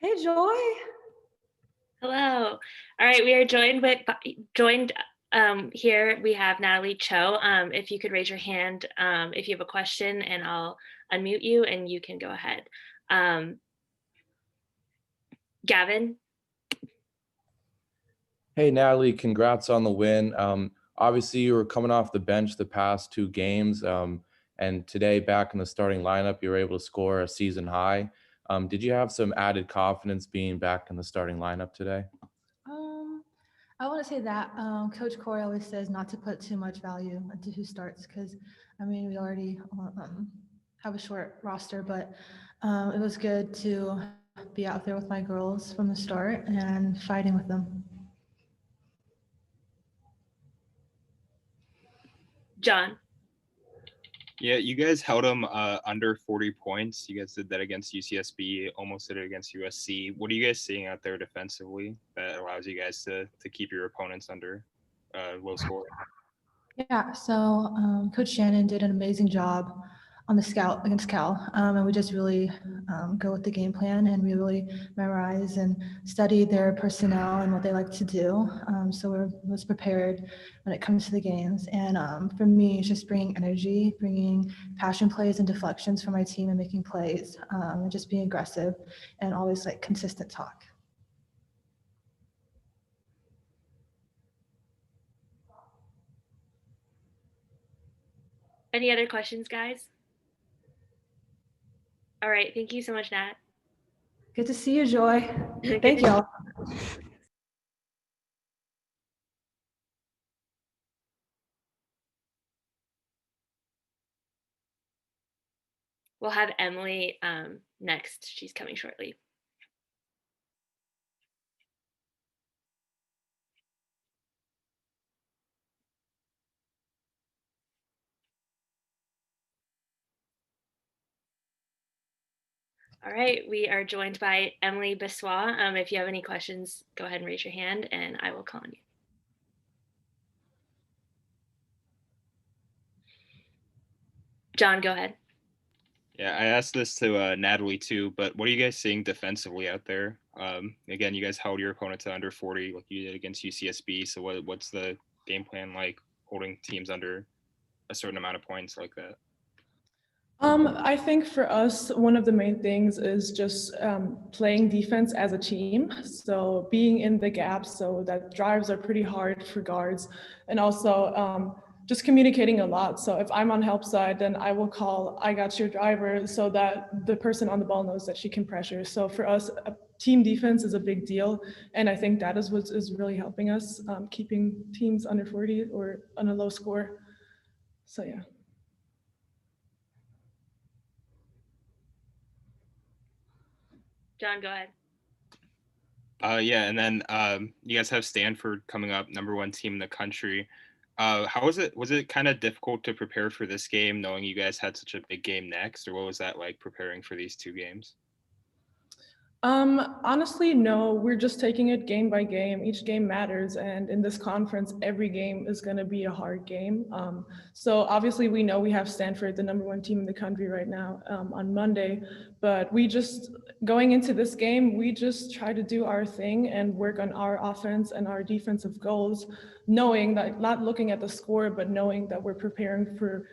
Hey, Joy. Hello. All right, we are joined here. We have Natalie Chou. If you could raise your hand if you have a question, and I'll unmute you, and you can go ahead. Gavin. Hey, Natalie, congrats on the win. Obviously, you were coming off the bench the past two games, and today back in the starting lineup, you were able to score a season high. Did you have some added confidence being back in the starting lineup today? Um, I want to say that Coach Cori always says not to put too much value into who starts because, we already have a short roster, but it was good to be out there with my girls from the start and fighting with them. John. Yeah, you guys held them under 40 points. You guys did that against UCSB, almost did it against USC. What are you guys seeing out there defensively that allows you guys to keep your opponents under low score? Yeah, so Coach Shannon did an amazing job on the scout against Cal, and we just really go with the game plan, and we really memorize and study their personnel and what they like to do. So we're most prepared when it comes to the games. And for me, it's just bringing energy, bringing passion plays and deflections for my team, and making plays, and just being aggressive, and always like consistent talk. Any other questions, guys? All right, thank you so much, Nat. Good to see you, Joy. Thank y'all. We'll have Emily next. She's coming shortly. All right, we are joined by Emily Bessoir. If you have any questions, go ahead and raise your hand, and I will call on you. John, go ahead. Yeah, I asked this to Natalie too, but what are you guys seeing defensively out there? Again, you guys held your opponent to under 40 like you did against UCSB. So what's the game plan like holding teams under a certain amount of points like that? I think for us, one of the main things is just playing defense as a team. So being in the gaps, so that drives are pretty hard for guards, and also just communicating a lot. So if I'm on help side, then I will call, I got your driver, so that the person on the ball knows that she can pressure. So for us, team defense is a big deal. And I think that is what is really helping us, keeping teams under 40 or on a low score. So yeah. John, go ahead. Yeah, and then you guys have Stanford coming up, #1 team in the country. How was it? Was it kind of difficult to prepare for this game, knowing you guys had such a big game next, or what was that like preparing for these two games? Honestly, no, we're just taking it game by game. Each game matters. And in this conference, every game is going to be a hard game. So obviously we know we have Stanford, the #1 team in the country right now, on Monday, but going into this game, we just try to do our thing and work on our offense and our defensive goals, knowing that, not looking at the score, but knowing that we're preparing for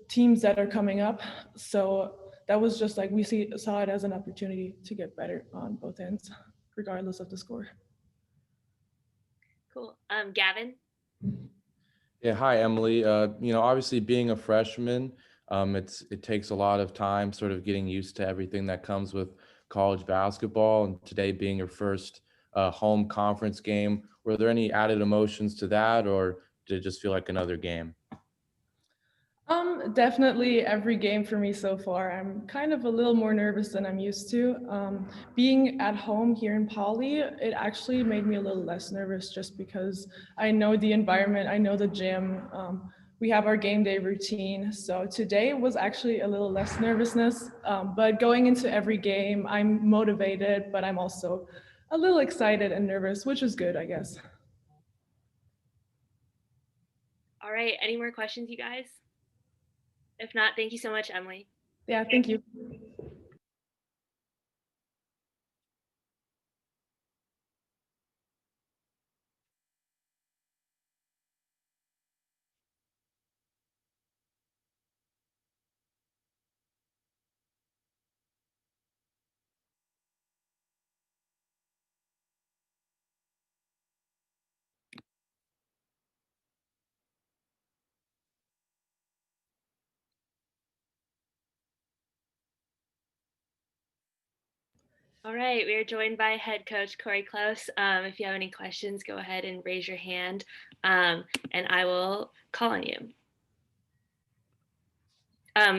teams that are coming up. So that was just like, we saw it as an opportunity to get better on both ends, regardless of the score. Cool. Gavin? Yeah, hi, Emily. Obviously being a freshman, it takes a lot of time sort of getting used to everything that comes with college basketball. And today being your first home conference game, were there any added emotions to that, or did it just feel like another game? Definitely every game for me so far. I'm kind of a little more nervous than I'm used to. Being at home here in Pauli, it actually made me a little less nervous just because I know the environment, I know the gym. We have our game day routine. So today was actually a little less nervousness, but going into every game, I'm motivated, but I'm also a little excited and nervous, which is good, I guess. All right, any more questions, you guys? If not, thank you so much, Emily. Yeah, thank you. All right, we are joined by head coach Cori Close. If you have any questions, go ahead and raise your hand, and I will call on you.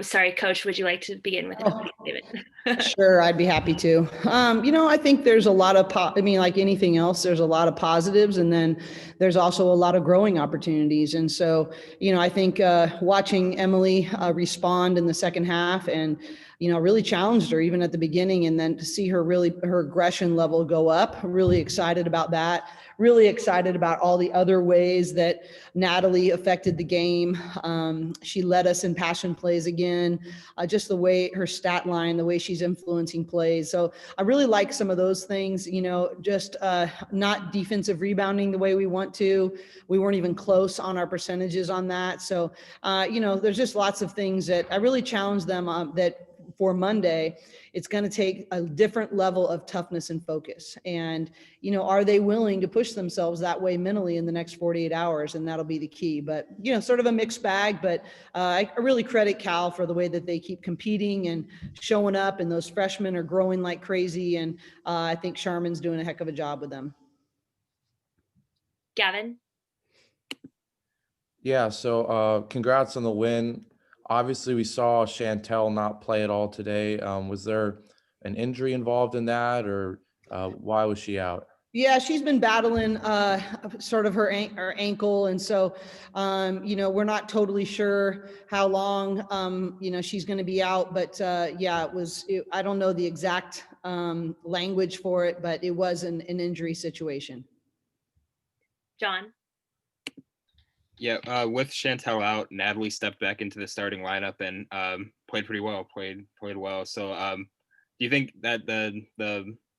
Sorry, Coach, would you like to begin with an opening statement? Sure, I'd be happy to. I think there's a lot of, like anything else, there's a lot of positives, and then there's also a lot of growing opportunities. And so, I think watching Emily respond in the second half and, really challenged her even at the beginning, and then to see her aggression level go up, really excited about that. Really excited about all the other ways that Natalie affected the game. She led us in passion plays again, just the way her stat line, the way she's influencing plays. So I really like some of those things, just not defensive rebounding the way we want to. We weren't even close on our percentages on that. So, there's just lots of things that I really challenge them that for Monday, it's going to take a different level of toughness and focus. And, are they willing to push themselves that way mentally in the next 48 hours? And that'll be the key. But, sort of a mixed bag. But I really credit Cal for the way that they keep competing and showing up. And those freshmen are growing like crazy. And I think Sharman's doing a heck of a job with them. Gavin? Yeah, so congrats on the win. Obviously, we saw Chantel not play at all today. Was there an injury involved in that, or why was she out? Yeah, she's been battling sort of her ankle. And so, we're not totally sure how long, she's going to be out. But yeah, I don't know the exact language for it, but it was an injury situation. John? Yeah, with Chantel out, Natalie stepped back into the starting lineup and played pretty well. Played well. So, do you think that the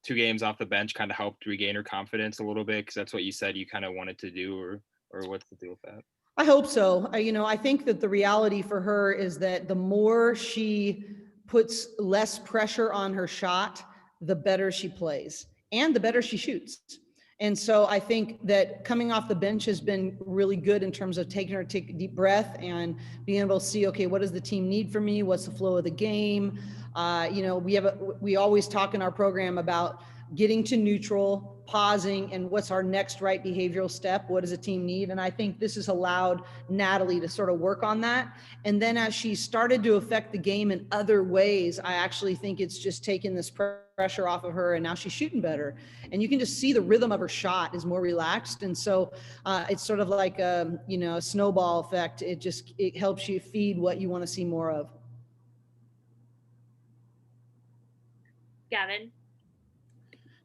2 games off the bench kind of helped regain her confidence a little bit? Because that's what you said you kind of wanted to do, or what's the deal with that? I hope so. I think that the reality for her is that the more she puts less pressure on her shot, the better she plays and the better she shoots. And so I think that coming off the bench has been really good in terms of taking her to take a deep breath and being able to see, okay, what does the team need from me? What's the flow of the game? We always talk in our program about getting to neutral, pausing, and what's our next right behavioral step? What does a team need? And I think this has allowed Natalie to sort of work on that. And then as she started to affect the game in other ways, I actually think it's just taken this pressure off of her, and now she's shooting better. And you can just see the rhythm of her shot is more relaxed. And so it's sort of like a snowball effect. It helps you feed what you want to see more of. Gavin?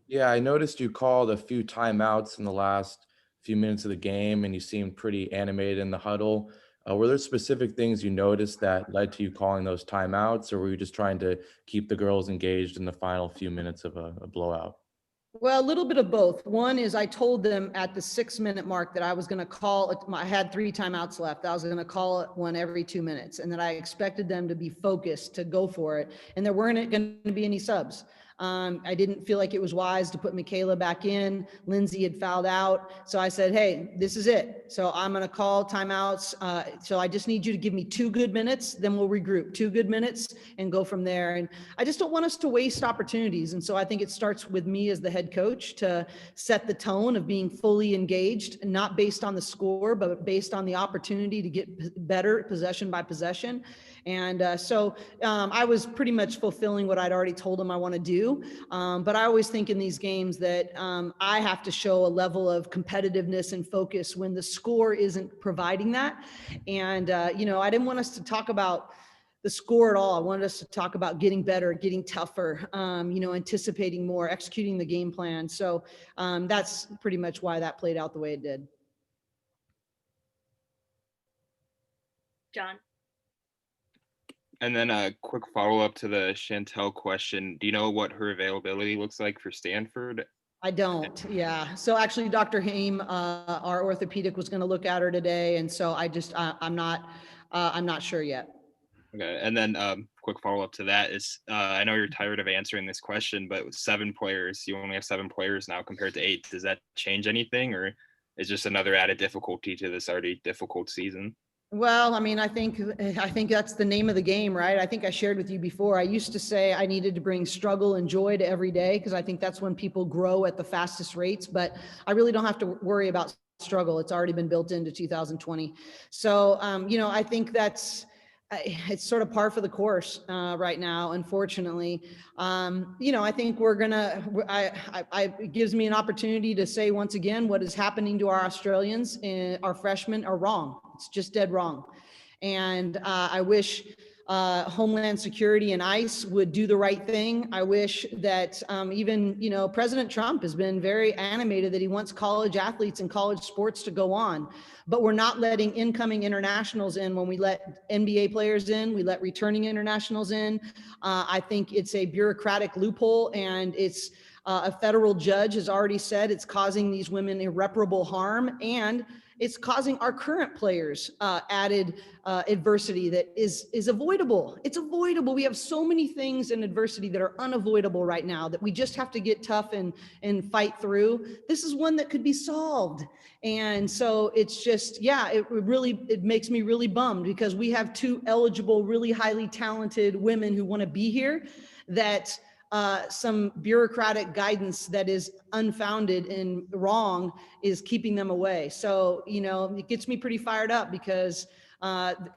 Yeah, I noticed you called a few timeouts in the last few minutes of the game, and you seemed pretty animated in the huddle. Were there specific things you noticed that led to you calling those timeouts, or were you just trying to keep the girls engaged in the final few minutes of a blowout? Well, a little bit of both. One is I told them at the 6-minute mark that I was going to call it. I had 3 timeouts left. I was going to call it one every 2 minutes, and that I expected them to be focused to go for it. And there weren't going to be any subs. I didn't feel like it was wise to put Michaela back in. Lindsay had fouled out. So I said, hey, this is it. So I'm going to call timeouts. So I just need you to give me 2 good minutes, then we'll regroup. 2 good minutes and go from there. And I just don't want us to waste opportunities. And so I think it starts with me as the head coach to set the tone of being fully engaged, and not based on the score, but based on the opportunity to get better possession by possession. And so I was pretty much fulfilling what I'd already told them I want to do. But I always think in these games that I have to show a level of competitiveness and focus when the score isn't providing that. And, I didn't want us to talk about the score at all. I wanted us to talk about getting better, getting tougher, anticipating more, executing the game plan. So that's pretty much why that played out the way it did. John? And then a quick follow-up to the Chantel question. Do you know what her availability looks like for Stanford? I don't. Yeah. So actually, Dr. Haim, our orthopedic, was going to look at her today, and so I'm not sure yet. Okay. And then quick follow-up to that is, I know you're tired of answering this question, but with 7 players, you only have 7 players now compared to 8. Does that change anything, or is just another added difficulty to this already difficult season? Well, I mean, I think that's the name of the game, right? I think I shared with you before. I used to say I needed to bring struggle and joy to every day because I think that's when people grow at the fastest rates. But I really don't have to worry about struggle. It's already been built into 2020. So, I think it's sort of par for the course right now, unfortunately. I think it gives me an opportunity to say once again, what is happening to our Australians and our freshmen are wrong. It's just dead wrong. And I wish Homeland Security and ICE would do the right thing. I wish that even, President Trump has been very animated that he wants college athletes and college sports to go on, but we're not letting incoming internationals in when we let NBA players in, we let returning internationals in. I think it's a bureaucratic loophole, and it's a federal judge has already said it's causing these women irreparable harm, and it's causing our current players added adversity that is avoidable. It's avoidable. We have so many things in adversity that are unavoidable right now that we just have to get tough and fight through. This is one that could be solved. And so it's just, it makes me really bummed because we have two eligible, really highly talented women who want to be here that some bureaucratic guidance that is unfounded and wrong is keeping them away. So, it gets me pretty fired up because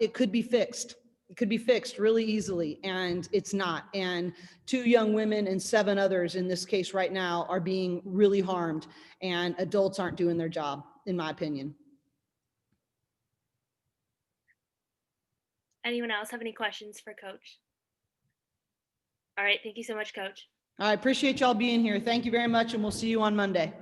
it could be fixed. It could be fixed really easily, and it's not. And 2 young women and 7 others in this case right now are being really harmed, and adults aren't doing their job, in my opinion. Anyone else have any questions for Coach? All right, thank you so much, Coach. I appreciate y'all being here. Thank you very much, and we'll see you on Monday.